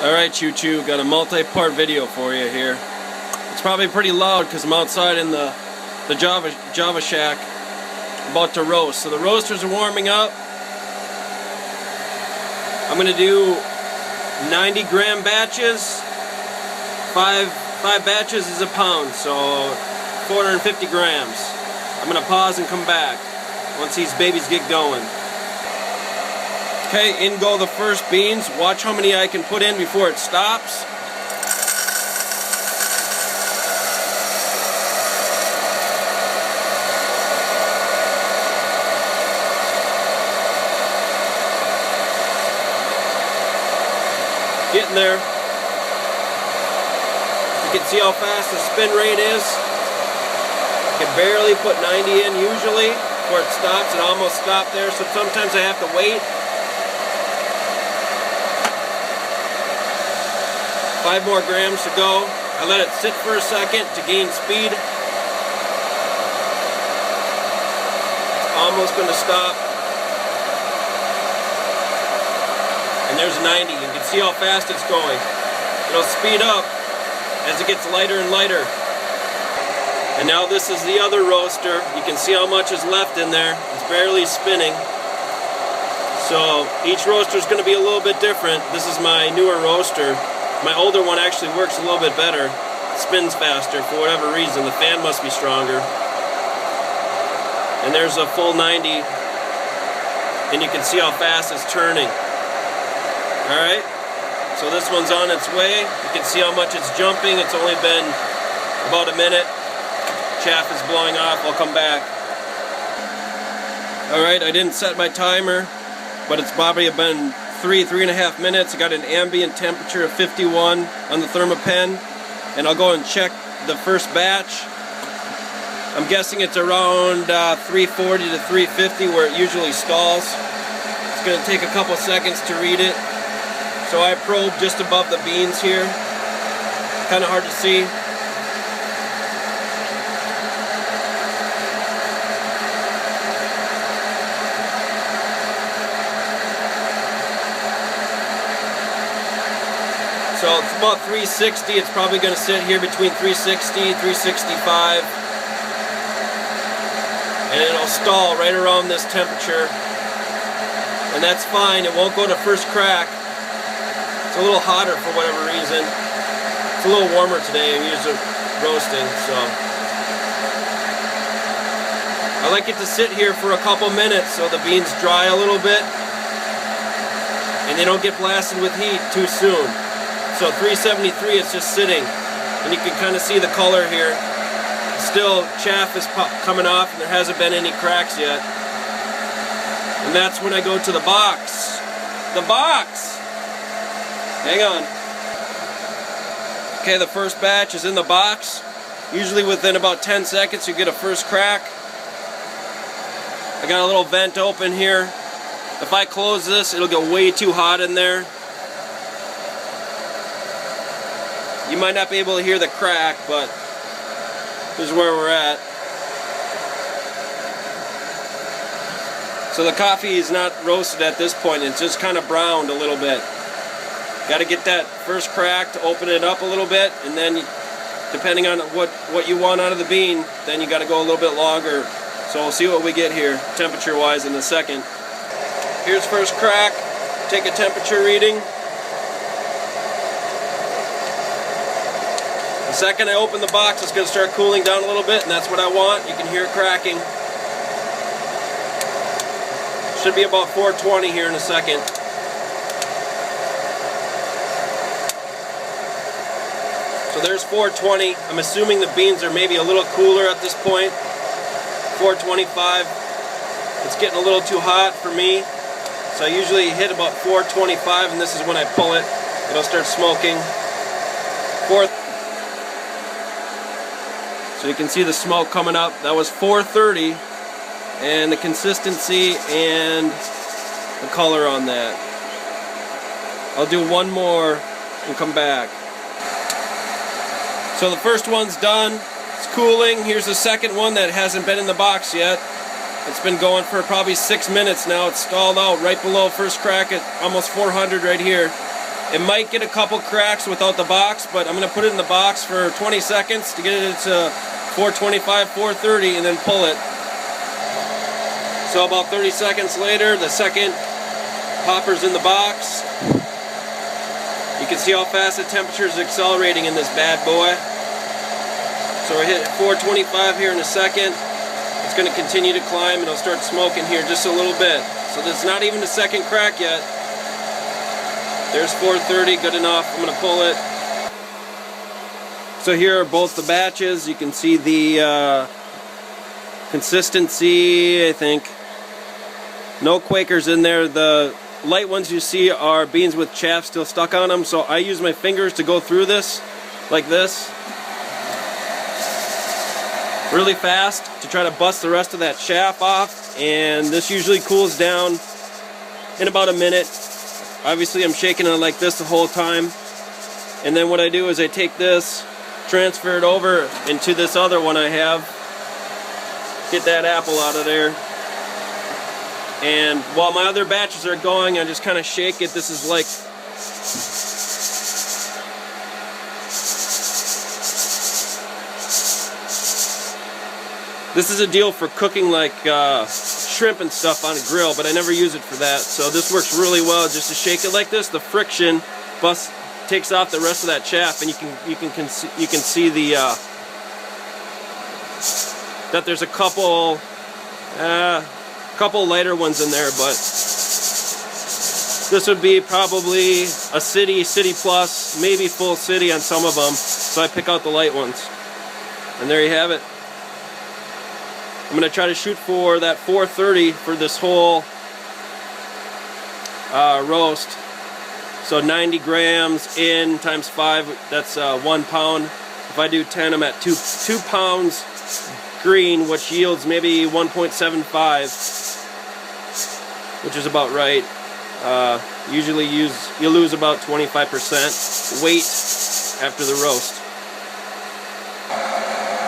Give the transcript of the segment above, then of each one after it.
Alright, you got a multi-part video for you here. It's probably pretty loud because I'm outside in the Java shack about to roast. So the roasters are warming up. I'm going to do 90-gram batches. Five batches is a pound, so 450 grams. I'm going to pause and come back once these babies get going. Okay, in go the first beans. Watch how many I can put in before it stops. Getting there. You can see how fast the spin rate is. I can barely put 90 in usually before it stops. It almost stopped there, so sometimes I have to wait. 5 more grams to go. I let it sit for a second to gain speed. It's almost going to stop. And there's 90. You can see how fast it's going. It'll speed up as it gets lighter and lighter. And now this is the other roaster. You can see how much is left in there. It's barely spinning. So each roaster is going to be a little bit different. This is my newer roaster. My older one actually works a little bit better. It spins faster for whatever reason. The fan must be stronger. And there's a full 90. And you can see how fast it's turning. Alright, so this one's on its way. You can see how much it's jumping. It's only been about a minute. Chaff is blowing off. I'll come back. Alright, I didn't set my timer, but it's probably been 3.5 minutes. I got an ambient temperature of 51 on the thermopen, and I'll go and check the first batch. I'm guessing it's around 340 to 350 where it usually stalls. It's going to take a couple seconds to read it. So I probe just above the beans here. Kind of hard to see. So it's about 360. It's probably going to sit here between 360, 365. And it'll stall right around this temperature. And that's fine. It won't go to first crack. It's a little hotter for whatever reason. It's a little warmer today. I'm usually roasting, so. I like it to sit here for a couple minutes so the beans dry a little bit. And they don't get blasted with heat too soon. So 373, it's just sitting, and you can kind of see the color here. Still, chaff is coming off, and there hasn't been any cracks yet. And that's when I go to the box. The box! Hang on. Okay, the first batch is in the box. Usually within about 10 seconds you get a first crack. I got a little vent open here. If I close this, it'll get way too hot in there. You might not be able to hear the crack, but this is where we're at. So the coffee is not roasted at this point. It's just kind of browned a little bit. Got to get that first crack to open it up a little bit, and then depending on what you want out of the bean, then you got to go a little bit longer. So we'll see what we get here, temperature-wise, in a second. Here's first crack. Take a temperature reading. The second I open the box, it's going to start cooling down a little bit, and that's what I want. You can hear it cracking. Should be about 420 here in a second. So there's 420. I'm assuming the beans are maybe a little cooler at this point. 425. It's getting a little too hot for me. So I usually hit about 425, and this is when I pull it. It'll start smoking. So you can see the smoke coming up. That was 430, and the consistency and the color on that. I'll do one more and come back. So the first one's done. It's cooling. Here's the second one that hasn't been in the box yet. It's been going for probably 6 minutes now. It's stalled out right below first crack at almost 400 right here. It might get a couple cracks without the box, but I'm going to put it in the box for 20 seconds to get it to 425, 430, and then pull it. So about 30 seconds later, the second popper's in the box. You can see how fast the temperature is accelerating in this bad boy. So we're hitting 425 here in a second. It's going to continue to climb and it'll start smoking here just a little bit. So that's not even the second crack yet. There's 430, good enough. I'm going to pull it. So here are both the batches. You can see the consistency, I think. No Quakers in there. The light ones you see are beans with chaff still stuck on them. So I use my fingers to go through this, like this, really fast to try to bust the rest of that chaff off. And this usually cools down in about a minute. Obviously I'm shaking it like this the whole time. And then what I do is I take this, transfer it over into this other one I have, get that apple out of there. And while my other batches are going, I just kind of shake it. This is like, this is a deal for cooking like shrimp and stuff on a grill, but I never use it for that. So this works really well just to shake it like this. The friction takes off the rest of that chaff, and you can see the that there's a couple lighter ones in there, but this would be probably a city plus, maybe full city on some of them. So I pick out the light ones, and there you have it. I'm going to try to shoot for that 430 for this whole roast. So 90 grams in times 5, that's 1 pound. If I do 10, I'm at 2 pounds green, which yields maybe 1.75, which is about right. Usually you lose about 25% weight after the roast.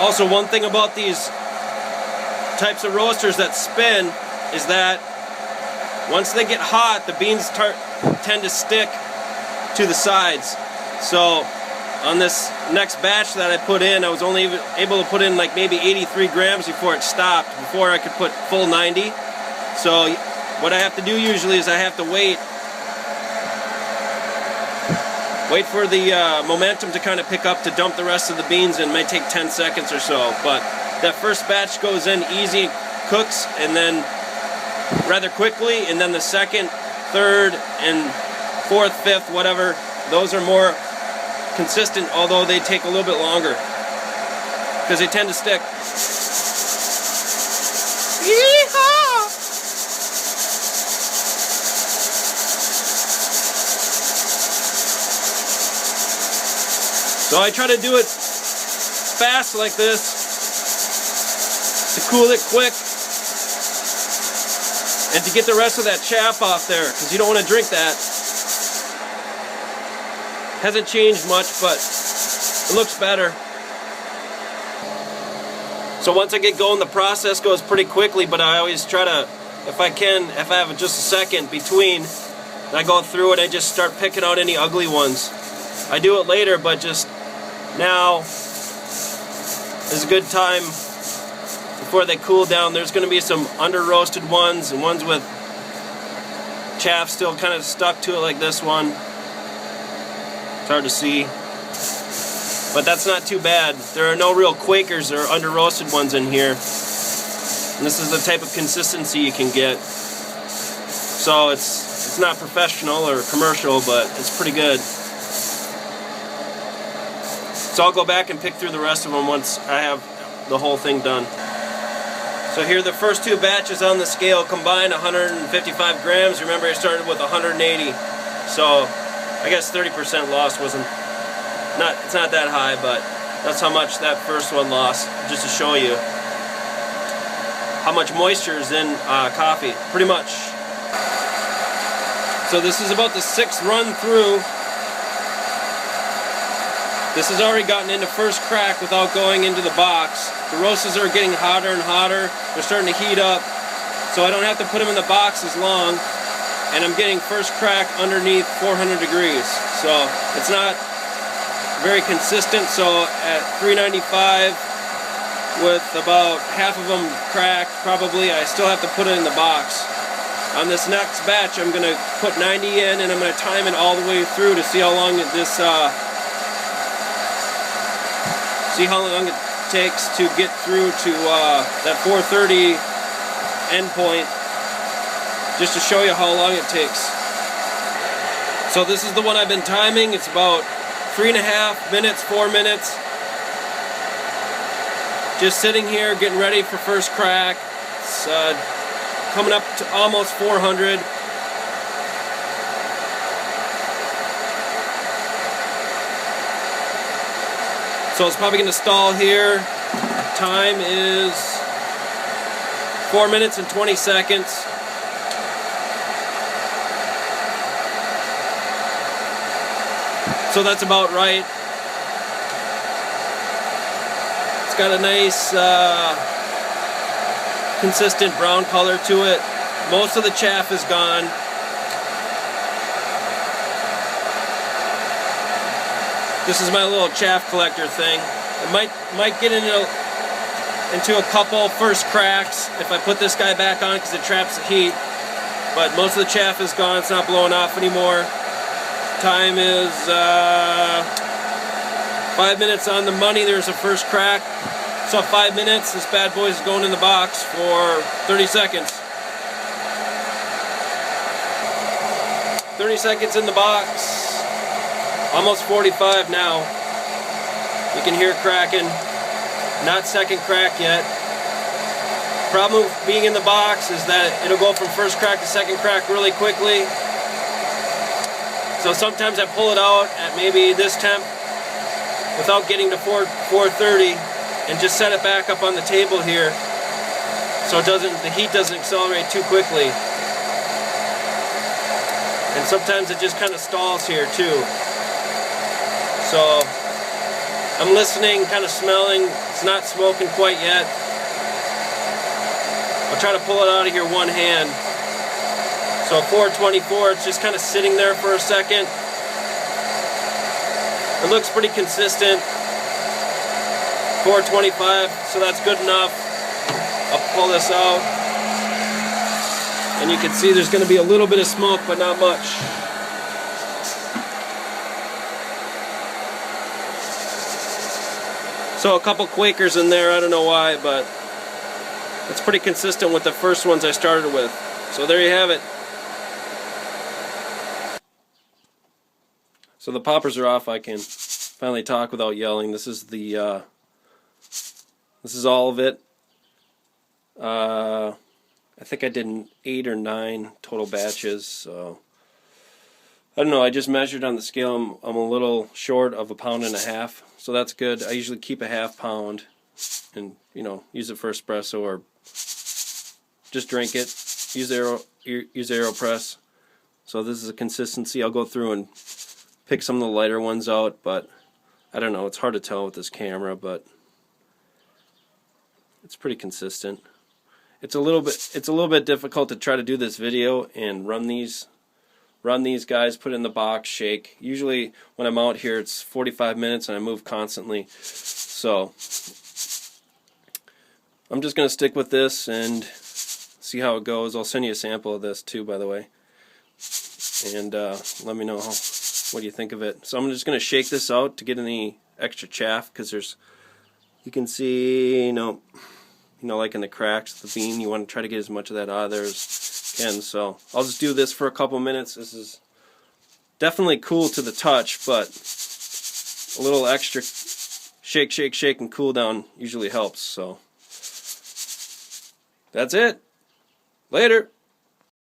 Also, one thing about these types of roasters that spin is that once they get hot, the beans tend to stick to the sides. So on this next batch that I put in, I was only able to put in like maybe 83 grams before it stopped, before I could put full 90. So what I have to do usually is I have to wait for the momentum to kind of pick up to dump the rest of the beans in. It may take 10 seconds or so, but that first batch goes in easy, cooks, and then rather quickly, and then the second, third, and fourth, fifth, whatever, those are more consistent, although they take a little bit longer because they tend to stick. Yeehaw! So I try to do it fast like this to cool it quick and to get the rest of that chaff off there, because you don't want to drink that. Hasn't changed much, but it looks better. So once I get going, the process goes pretty quickly, but I always try to, if I have just a second between, and I go through it, I just start picking out any ugly ones. I do it later, but just now is a good time before they cool down. There's going to be some under roasted ones and ones with chaff still kind of stuck to it, like this one. It's hard to see, but that's not too bad. There are no real Quakers or under roasted ones in here, and this is the type of consistency you can get. So it's not professional or commercial, but it's pretty good. So I'll go back and pick through the rest of them once I have the whole thing done. So here are the first 2 batches on the scale combined, 155 grams. Remember, I started with 180, so I guess 30% loss wasn't, it's not that high, but that's how much that first one lost, just to show you how much moisture is in coffee, pretty much. So this is about the 6th run through. This has already gotten into first crack without going into the box. The roasters are getting hotter and hotter. They're starting to heat up, so I don't have to put them in the box as long. and I'm getting first crack underneath 400 degrees. So it's not very consistent. So at 395 with about half of them cracked, probably, I still have to put it in the box. On this next batch, I'm going to put 90 in, and I'm going to time it all the way through to see how long it takes to get through to that 430 endpoint, just to show you how long it takes. So this is the one I've been timing. It's about 3.5 minutes, 4 minutes. Just sitting here getting ready for first crack. It's coming up to almost 400. So it's probably going to stall here. Time is 4 minutes and 20 seconds. So that's about right. It's got a nice consistent brown color to it. Most of the chaff is gone. This is my little chaff collector thing. It might get into a couple first cracks if I put this guy back on because it traps the heat. But most of the chaff is gone. It's not blowing off anymore. Time is 5 minutes on the money. There's a first crack. So 5 minutes. This bad boy is going in the box for 30 seconds. 30 seconds in the box. Almost 45 now. You can hear it cracking. Not second crack yet. Problem with being in the box is that it'll go from first crack to second crack really quickly. So sometimes I pull it out at maybe this temp without getting to 430 and just set it back up on the table here so the heat doesn't accelerate too quickly. And sometimes it just kind of stalls here too. So I'm listening, kind of smelling. It's not smoking quite yet. I'll try to pull it out of here one hand. So 424, it's just kind of sitting there for a second. It looks pretty consistent. 425, so that's good enough. I'll pull this out. And you can see there's going to be a little bit of smoke, but not much. So a couple Quakers in there, I don't know why, but it's pretty consistent with the first ones I started with. So there you have it. So the poppers are off. I can finally talk without yelling. This is the this is all of it. I think I did 8 or 9 total batches. So I don't know. I just measured on the scale. I'm a little short of 1.5 pounds. So that's good. I usually keep a ½ pound and, you know, use it for espresso or just drink it. Use AeroPress. So this is a consistency. I'll go through and pick some of the lighter ones out, but I don't know. It's hard to tell with this camera, but it's pretty consistent. It's a little bit difficult to try to do this video and run these guys, put it in the box, shake. Usually when I'm out here it's 45 minutes and I move constantly. So I'm just going to stick with this and see how it goes. I'll send you a sample of this too, by the way. And let me know what you think of it. So I'm just going to shake this out to get any extra chaff, because you can see, you know, like in the cracks of the bean, you want to try to get as much of that out of there as you can. So I'll just do this for a couple minutes. This is definitely cool to the touch, but a little extra shake, shake, shake, and cool down usually helps. So that's it. Later.